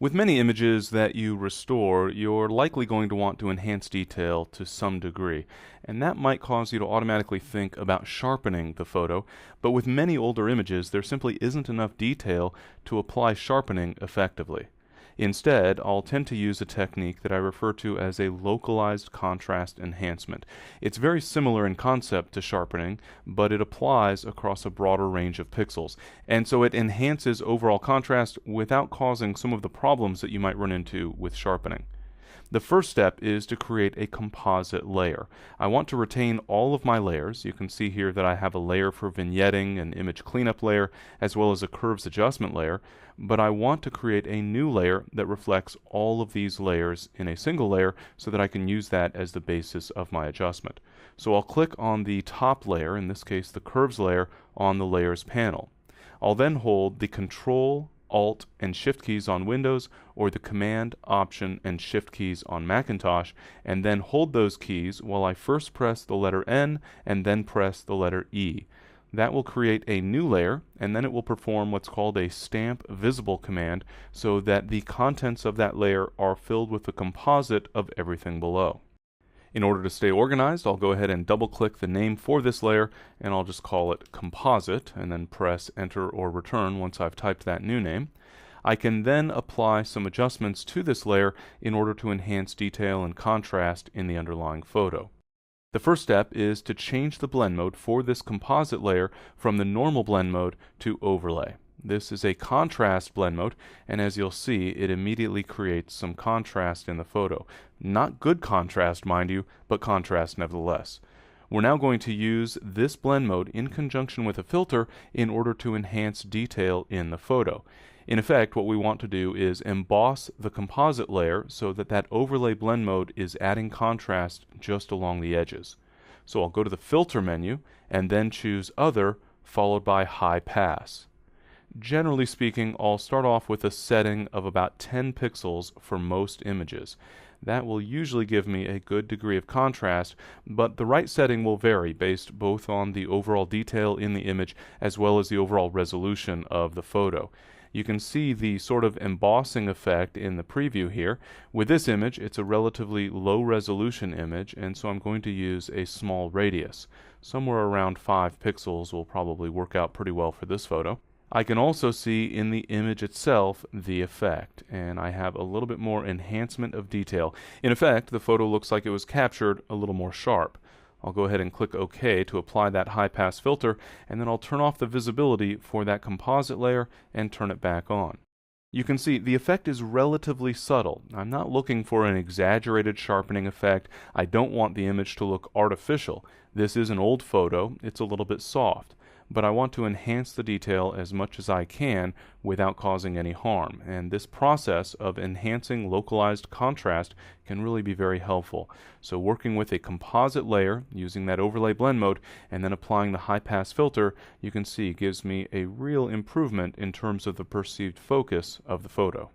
With many images that you restore, you're likely going to want to enhance detail to some degree, and that might cause you to automatically think about sharpening the photo, but with many older images, there simply isn't enough detail to apply sharpening effectively. Instead, I'll tend to use a technique that I refer to as a localized contrast enhancement. It's very similar in concept to sharpening, but it applies across a broader range of pixels, and so it enhances overall contrast without causing some of the problems that you might run into with sharpening. The first step is to create a composite layer. I want to retain all of my layers. You can see here that I have a layer for vignetting, an image cleanup layer, as well as a curves adjustment layer, but I want to create a new layer that reflects all of these layers in a single layer so that I can use that as the basis of my adjustment. So I'll click on the top layer, in this case the curves layer, on the layers panel. I'll then hold the Control, Alt, and Shift keys on Windows, or the Command, Option, and Shift keys on Macintosh, and then hold those keys while I first press the letter N and then press the letter E. That will create a new layer, and then it will perform what's called a stamp visible command so that the contents of that layer are filled with the composite of everything below. In order to stay organized, I'll go ahead and double-click the name for this layer, and I'll just call it Composite, and then press Enter or Return once I've typed that new name. I can then apply some adjustments to this layer in order to enhance detail and contrast in the underlying photo. The first step is to change the blend mode for this composite layer from the normal blend mode to overlay. This is a contrast blend mode, and as you'll see, it immediately creates some contrast in the photo. Not good contrast, mind you, but contrast nevertheless. We're now going to use this blend mode in conjunction with a filter in order to enhance detail in the photo. In effect, what we want to do is emboss the composite layer so that that overlay blend mode is adding contrast just along the edges. So I'll go to the Filter menu and then choose Other, followed by High Pass. Generally speaking, I'll start off with a setting of about 10 pixels for most images. That will usually give me a good degree of contrast, but the right setting will vary based both on the overall detail in the image as well as the overall resolution of the photo. You can see the sort of embossing effect in the preview here. With this image, it's a relatively low resolution image, and so I'm going to use a small radius. Somewhere around 5 pixels will probably work out pretty well for this photo. I can also see in the image itself the effect, and I have a little bit more enhancement of detail. In effect, the photo looks like it was captured a little more sharp. I'll go ahead and click OK to apply that high pass filter, and then I'll turn off the visibility for that composite layer and turn it back on. You can see the effect is relatively subtle. I'm not looking for an exaggerated sharpening effect. I don't want the image to look artificial. This is an old photo. It's a little bit soft. But I want to enhance the detail as much as I can without causing any harm. And this process of enhancing localized contrast can really be very helpful. So working with a composite layer, using that overlay blend mode, and then applying the high pass filter, you can see gives me a real improvement in terms of the perceived focus of the photo.